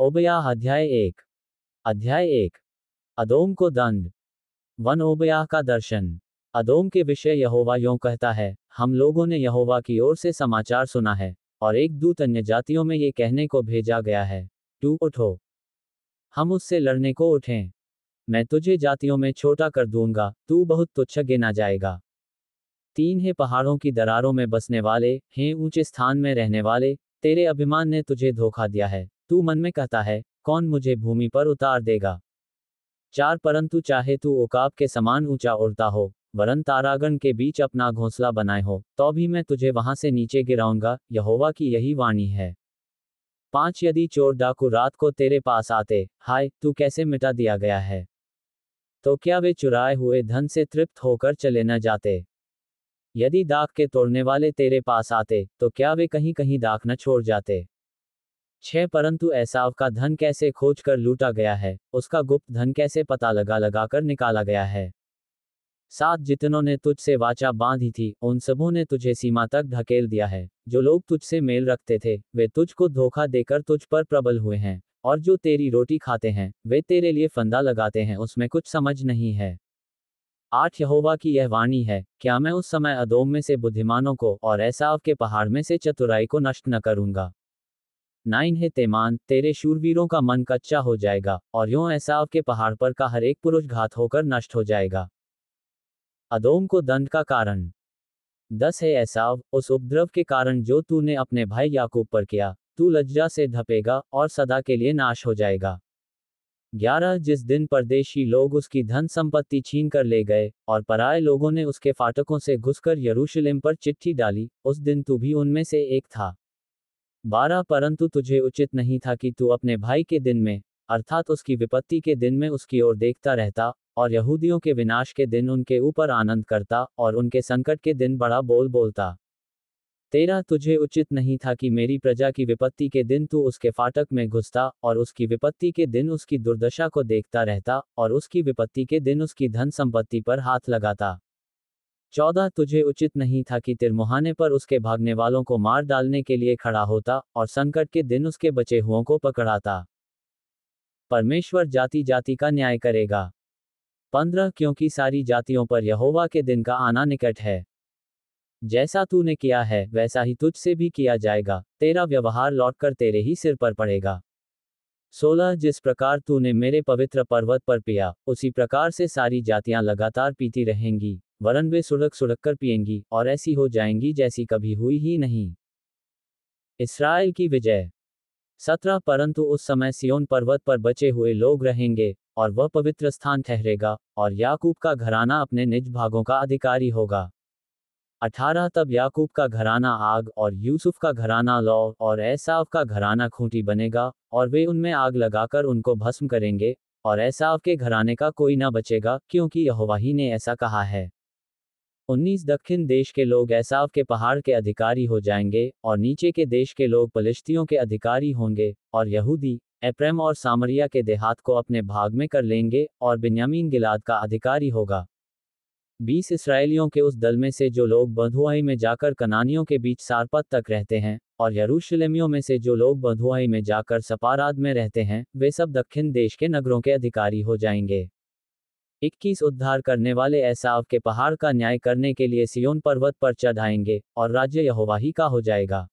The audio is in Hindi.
ओबयाह अध्याय 1। अध्याय 1। अदोम को दंड। वन ओबयाह का दर्शन। अदोम के विषय यहोवा यों कहता है, हम लोगों ने यहोवा की ओर से समाचार सुना है, और एक दूत अन्य जातियों में ये कहने को भेजा गया है, तू उठो, हम उससे लड़ने को उठें। मैं तुझे जातियों में छोटा कर दूंगा, तू बहुत तुच्छ गिना जाएगा। 3 है पहाड़ों की दरारों में बसने वाले, हैं ऊंचे स्थान में रहने वाले, तेरे अभिमान ने तुझे धोखा दिया है, तू मन में कहता है, कौन मुझे भूमि पर उतार देगा। 4 परंतु चाहे तू उकाब के समान ऊंचा उड़ता हो, वरन तारागण के बीच अपना घोंसला बनाए हो, तो भी मैं तुझे वहां से नीचे गिराऊंगा, यहोवा की यही वाणी है। 5 यदि चोर डाकू रात को तेरे पास आते, हाय तू कैसे मिटा दिया गया है, तो क्या वे चुराए हुए धन से तृप्त होकर चले न जाते। यदि दाख के तोड़ने वाले तेरे पास आते, तो क्या वे कहीं कहीं दाख न छोड़ जाते। 6 परंतु एसाव का धन कैसे खोज कर लूटा गया है, उसका गुप्त धन कैसे पता लगा कर निकाला गया है। 7 जितनों ने तुझसे वाचा बांधी थी, उन सबों ने तुझे सीमा तक ढकेल दिया है। जो लोग तुझसे मेल रखते थे, वे तुझको धोखा देकर तुझ पर प्रबल हुए हैं, और जो तेरी रोटी खाते हैं, वे तेरे लिए फंदा लगाते हैं, उसमें कुछ समझ नहीं है। 8 यहोवा की यह वाणी है, क्या मैं उस समय अदोम में से बुद्धिमानों को और एसाव के पहाड़ में से चतुराई को नष्ट न करूंगा। 9 है तेमान, तेरे शूरवीरों का मन कच्चा हो जाएगा, और यों एसाव के पहाड़ पर का हर एक पुरुष घात होकर नष्ट हो जाएगा। अदोम को दंड का कारण। 10 है एसाव, उस उपद्रव के कारण जो तूने अपने भाई याकूब पर किया, तू लज्जा से ढपेगा और सदा के लिए नाश हो जाएगा। 11 जिस दिन परदेशी लोग उसकी धन संपत्ति छीन कर ले गए, और पराए लोगों ने उसके फाटकों से घुसकर यरूशलेम पर चिट्ठी डाली, उस दिन तू भी उनमें से एक था। 12 परंतु तुझे उचित नहीं था कि तू अपने भाई के दिन में, अर्थात उसकी विपत्ति के दिन में उसकी ओर देखता रहता, और यहूदियों के विनाश के दिन उनके ऊपर आनंद करता, और उनके संकट के दिन बड़ा बोल बोलता। 13 तुझे उचित नहीं था कि मेरी प्रजा की विपत्ति के दिन तू उसके फाटक में घुसता, और उसकी विपत्ति के दिन उसकी दुर्दशा को देखता रहता, और उसकी विपत्ति के दिन उसकी धन संपत्ति पर हाथ लगाता। 14 तुझे उचित नहीं था कि तिरमुहाने पर उसके भागने वालों को मार डालने के लिए खड़ा होता, और संकट के दिन उसके बचे हुओं को पकड़ाता। परमेश्वर जाति जाति का न्याय करेगा। 15 क्योंकि सारी जातियों पर यहोवा के दिन का आना निकट है। जैसा तूने किया है, वैसा ही तुझसे भी किया जाएगा, तेरा व्यवहार लौटकर तेरे ही सिर पर पड़ेगा। 16 जिस प्रकार तूने मेरे पवित्र पर्वत पर पिया, उसी प्रकार से सारी जातियां लगातार पीती रहेंगी, वरन वे सुड़क सुड़क कर पिएंगी, और ऐसी हो जाएंगी जैसी कभी हुई ही नहीं। इस्राएल की विजय। 17 परंतु उस समय सियोन पर्वत पर बचे हुए लोग रहेंगे, और वह पवित्र स्थान ठहरेगा, और याकूब का घराना अपने निज भागों का अधिकारी होगा। 18 तब याकूब का घराना आग, और यूसुफ का घराना लौ, और एसाव का घराना खूंटी बनेगा, और वे उनमें आग लगाकर उनको भस्म करेंगे, और एसाव के घराने का कोई न बचेगा, क्योंकि यहोवा ही ने ऐसा कहा है। 19 दक्षिण देश के लोग एसाव के पहाड़ के अधिकारी हो जाएंगे, और नीचे के देश के लोग पलिश्तियों के अधिकारी होंगे, और यहूदी एप्रैम और सामरिया के देहात को अपने भाग में कर लेंगे, और बिन्यामीन गिलाद का अधिकारी होगा। 20 इस्राएलियों के उस दल में से जो लोग बंधुआई में जाकर कनानियों के बीच सारपत तक रहते हैं, और यरूशलेमियों में से जो लोग बंधुआई में जाकर सपाराद में रहते हैं, वे सब दक्षिण देश के नगरों के अधिकारी हो जाएंगे। 21 उद्धार करने वाले एसाव के पहाड़ का न्याय करने के लिए सियोन पर्वत पर चढ़ आएंगे, और राज्य यहोवा ही का हो जाएगा।